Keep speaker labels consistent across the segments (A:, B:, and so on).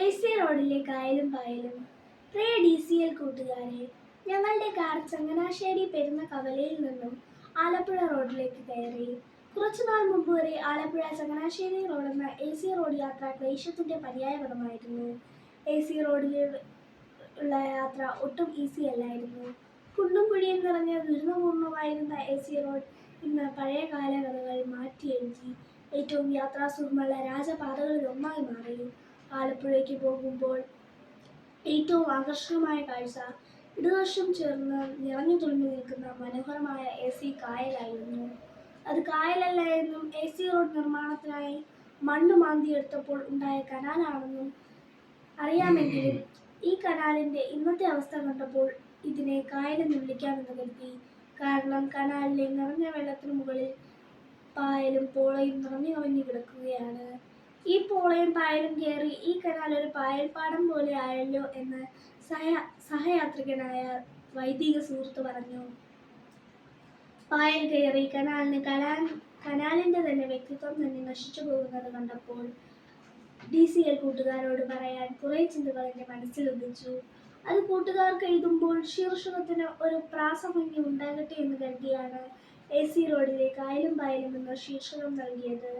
A: AC റോഡിലെ കായലും പായലും. പ്രിയ DCL കൂട്ടുകാരെ, ഞങ്ങളുടെ കാർ ചങ്ങനാശ്ശേരി പെരുന്ന കവലയിൽ നിന്നും ആലപ്പുഴ റോഡിലേക്ക് കയറി. കുറച്ചുനാൾ മുമ്പ് വരെ ആലപ്പുഴ ചങ്ങനാശ്ശേരി റോഡെന്ന AC റോഡ് യാത്ര ക്ലേശത്തിന്റെ പര്യായപദമായിരുന്നു. AC റോഡിലുള്ള യാത്ര ഒട്ടും ഈസി അല്ലായിരുന്നു. കുണ്ടും കുഴിയും നിറഞ്ഞ ദുരിതപൂർണമായിരുന്ന AC റോഡ് ഇന്ന് പഴയ കാലകഥകൾ മാറ്റിയെഴുതി ഏറ്റവും യാത്രാസുഖമുള്ള രാജപാതകളിൽ ഒന്നായി മാറി. ആലപ്പുഴയ്ക്ക് പോകുമ്പോൾ ഏറ്റവും ആകർഷകമായ കാഴ്ച ഇടതുവശം ചേർന്ന് നിറഞ്ഞു തുളുമ്പി നിൽക്കുന്ന മനോഹരമായ AC കായലായിരുന്നു. അത് കായലല്ല എന്നും AC റോഡ് നിർമ്മാണത്തിനായി മണ്ണ് മാന്തിയെടുത്തപ്പോൾ ഉണ്ടായ കനാലാണെന്നും അറിയാമെങ്കിലും ഈ കനാലിന്റെ ഇന്നത്തെ അവസ്ഥ കണ്ടപ്പോൾ ഇതിനെ കായലെന്ന് വിളിക്കാമെന്ന് കരുതി. കാരണം കനാലിലെ നിറഞ്ഞ വെള്ളത്തിനു മുകളിൽ പായലും പോളയും നിറഞ്ഞു കവിഞ്ഞു കിടക്കുകയാണ്. ഈ പോളയും പായലും കയറി ഈ കനാൽ ഒരു പായൽപ്പാടം പോലെ ആയല്ലോ എന്ന് സഹയാത്രികനായ വൈദിക സുഹൃത്ത് പറഞ്ഞു. പായൽ കയറി കനാലിന്റെ തന്നെ വ്യക്തിത്വം തന്നെ നശിച്ചു പോകുന്നത് കണ്ടപ്പോൾ DCL കൂട്ടുകാരോട് പറയാൻ കുറെ ചിന്തകൾ എന്റെ മനസ്സിൽ ഉദിച്ചു. അത് കൂട്ടുകാർക്ക് എഴുതുമ്പോൾ ശീർഷകത്തിന് ഒരു പ്രാസഭംഗി ഉണ്ടാകട്ടെ എന്ന് കരുതിയാണ് AC റോഡിലെ കായലും പായലും എന്ന ശീർഷകം നൽകിയത്.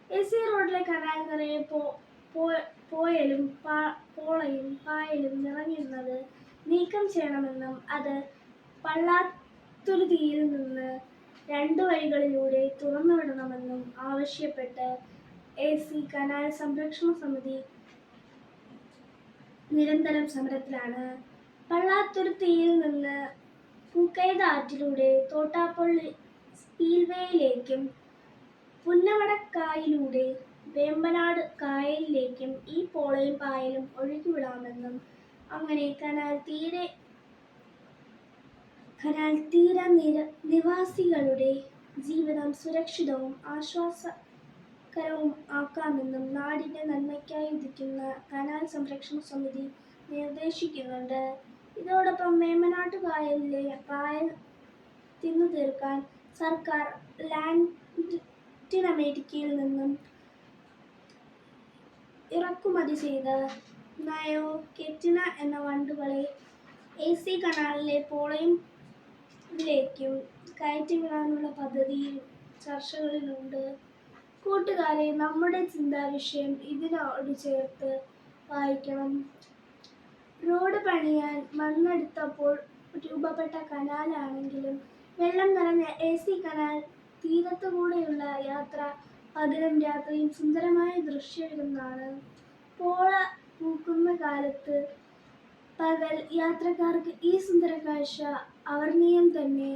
A: AC റോഡിലെ കനാൽ നിറയെ പോയലും പോളയും പായലും നിറഞ്ഞിരുന്നത് നീക്കം ചെയ്യണമെന്നും അത് പള്ളാത്തുരുത്തിയിൽ നിന്ന് 2 വഴികളിലൂടെ തുറന്നുവിടണമെന്നും ആവശ്യപ്പെട്ട് AC കനാൽ സംരക്ഷണ സമിതി നിരന്തരം സമരത്തിലാണ്. പള്ളാത്തുരുത്തിയിൽ നിന്ന് പൂക്കൈത ആറ്റിലൂടെ തോട്ടാപ്പള്ളി സ്പിൽവേയിലേക്കും പുന്നമടക്കായലിലൂടെ വേമ്പനാട് കായലിലേക്കും ഈ പോളയും പായലും ഒഴുക്കിവിടാമെന്നും അങ്ങനെ കനാൽ തീര നിവാസികളുടെ ജീവിതം സുരക്ഷിതവും ആശ്വാസകരവും ആക്കാമെന്നും നാടിന്റെ നന്മയ്ക്കായി ഉദിക്കുന്ന കനാൽ സംരക്ഷണ സമിതി നിർദ്ദേശിക്കുന്നുണ്ട്. ഇതോടൊപ്പം വേമ്പനാട്ട് കായലിലെ പായൽ തിന്നു തീർക്കാൻ സർക്കാർ ലാറ്റിനമേരിക്കയിൽ നിന്നും ഇറക്കുമതി ചെയ്ത നയോകെറ്റിന എന്ന വണ്ടുകളെ AC കനാലിലെ പോളയിലേക്കും കയറ്റിവിടാനുള്ള പദ്ധതിയും ചർച്ചകളിലുണ്ട്. കൂട്ടുകാരെ, നമ്മുടെ ചിന്താവിഷയം ഇതിനോട് ചേർത്ത് വായിക്കണം. റോഡ് പണിയാൻ മണ്ണെടുത്തപ്പോൾ രൂപപ്പെട്ട കനാലാണെങ്കിലും വെള്ളം നിറഞ്ഞ AC കനാൽ തീരത്തുകൂടെയുള്ള യാത്ര പകലും രാത്രിയും സുന്ദരമായ ദൃശ്യവിരുന്നാണ്. പോള പൂക്കുന്ന കാലത്ത് പകൽ യാത്രക്കാർക്ക് ഈ സുന്ദര കാഴ്ച അവർണ്ണീയം തന്നെ.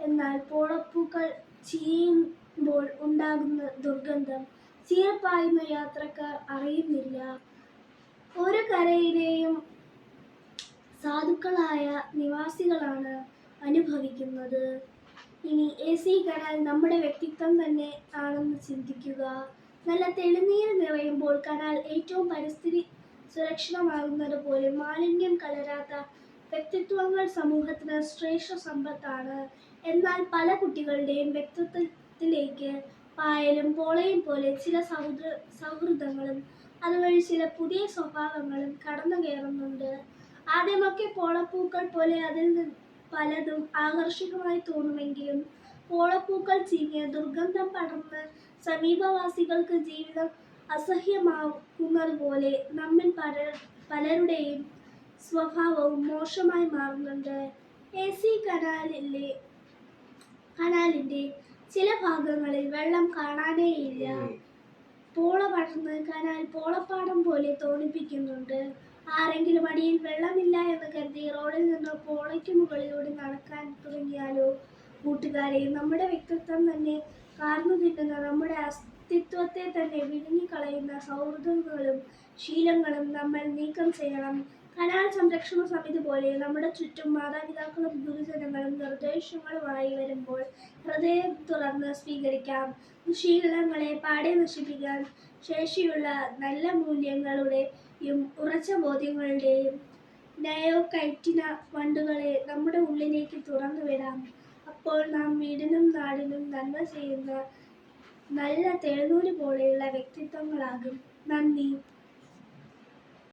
A: എന്നാൽ പോളപ്പൂക്കൾ ചീയുമ്പോൾ ഉണ്ടാകുന്ന ദുർഗന്ധം ചീറിപ്പായുന്ന യാത്രക്കാർ അറിയുന്നില്ല. ഒരു കരയിലെയും സാധുക്കളായ നിവാസികളാണ് അനുഭവിക്കുന്നത്. ഇനി AC കനാൽ നമ്മുടെ വ്യക്തിത്വം തന്നെ ആണെന്ന് ചിന്തിക്കുക. നല്ല തെളിനീര് നിറയുമ്പോൾ കനാൽ ഏറ്റവും പരിസ്ഥിതി സുരക്ഷിതമാകുന്നത് പോലെ മാലിന്യം കലരാത്ത വ്യക്തിത്വങ്ങൾ സമൂഹത്തിന് ശ്രേഷ്ഠ സമ്പത്താണ്. എന്നാൽ പല കുട്ടികളുടെയും വ്യക്തിത്വത്തിലേക്ക് പായലും പോളയും പോലെ ചില സൗഹൃദങ്ങളും അതുവഴി ചില പുതിയ സ്വഭാവങ്ങളും കടന്നു കയറുന്നുണ്ട്. ആദ്യമൊക്കെ പോളപ്പൂക്കൾ പോലെ അതിൽ പലതും ആകർഷകമായി തോന്നുമെങ്കിലും പോളപ്പൂക്കൾ ചീഞ്ഞ് ദുർഗന്ധം പടർന്ന് സമീപവാസികൾക്ക് ജീവിതം അസഹ്യമാക്കുന്നതുപോലെ നമ്മിൽ പലരുടെയും സ്വഭാവവും മോശമായി മാറുന്നുണ്ട്. AC കനാലിന്റെ ചില ഭാഗങ്ങളിൽ വെള്ളം കാണാനേയില്ല. പോള പടർന്ന് കനാൽ പോളപ്പാടം പോലെ തോന്നിപ്പിക്കുന്നുണ്ട്. ആരെങ്കിലും അടിയിൽ വെള്ളമില്ല എന്ന് കരുതി റോഡിൽ നിന്ന് പോളയ്ക്ക് മുകളിലൂടെ നടക്കാൻ തുടങ്ങിയാലോ? കൂട്ടുകാരെ, നമ്മുടെ വ്യക്തിത്വം തന്നെ കാർന്നു തിന്നുന്ന, നമ്മുടെ അസ്തിത്വത്തെ തന്നെ വിഴുങ്ങിക്കളയുന്ന സൗഹൃദങ്ങളും ശീലങ്ങളും നമ്മൾ നീക്കം ചെയ്യണം. കനാൽ സംരക്ഷണ സമിതി പോലെ നമ്മുടെ ചുറ്റും മാതാപിതാക്കളും ഗുരുജനങ്ങളും നിർദ്ദേശങ്ങളുമായി വരുമ്പോൾ ഹൃദയം തുറന്ന് സ്വീകരിക്കാം. ദുശ്ശീലങ്ങളെ പാടെ നശിപ്പിക്കാൻ ശേഷിയുള്ള നല്ല മൂല്യങ്ങളുടെയും ഉറച്ച ബോധ്യങ്ങളുടെയും നയോകൈറ്റിന വണ്ടുകളെ നമ്മുടെ ഉള്ളിലേക്ക് തുറന്നുവിടാം. അപ്പോൾ നാം വീടിനും നാടിനും നന്മ ചെയ്യുന്ന നല്ല തെളിനൂല് പോലെയുള്ള വ്യക്തിത്വങ്ങളാകും. നന്ദി.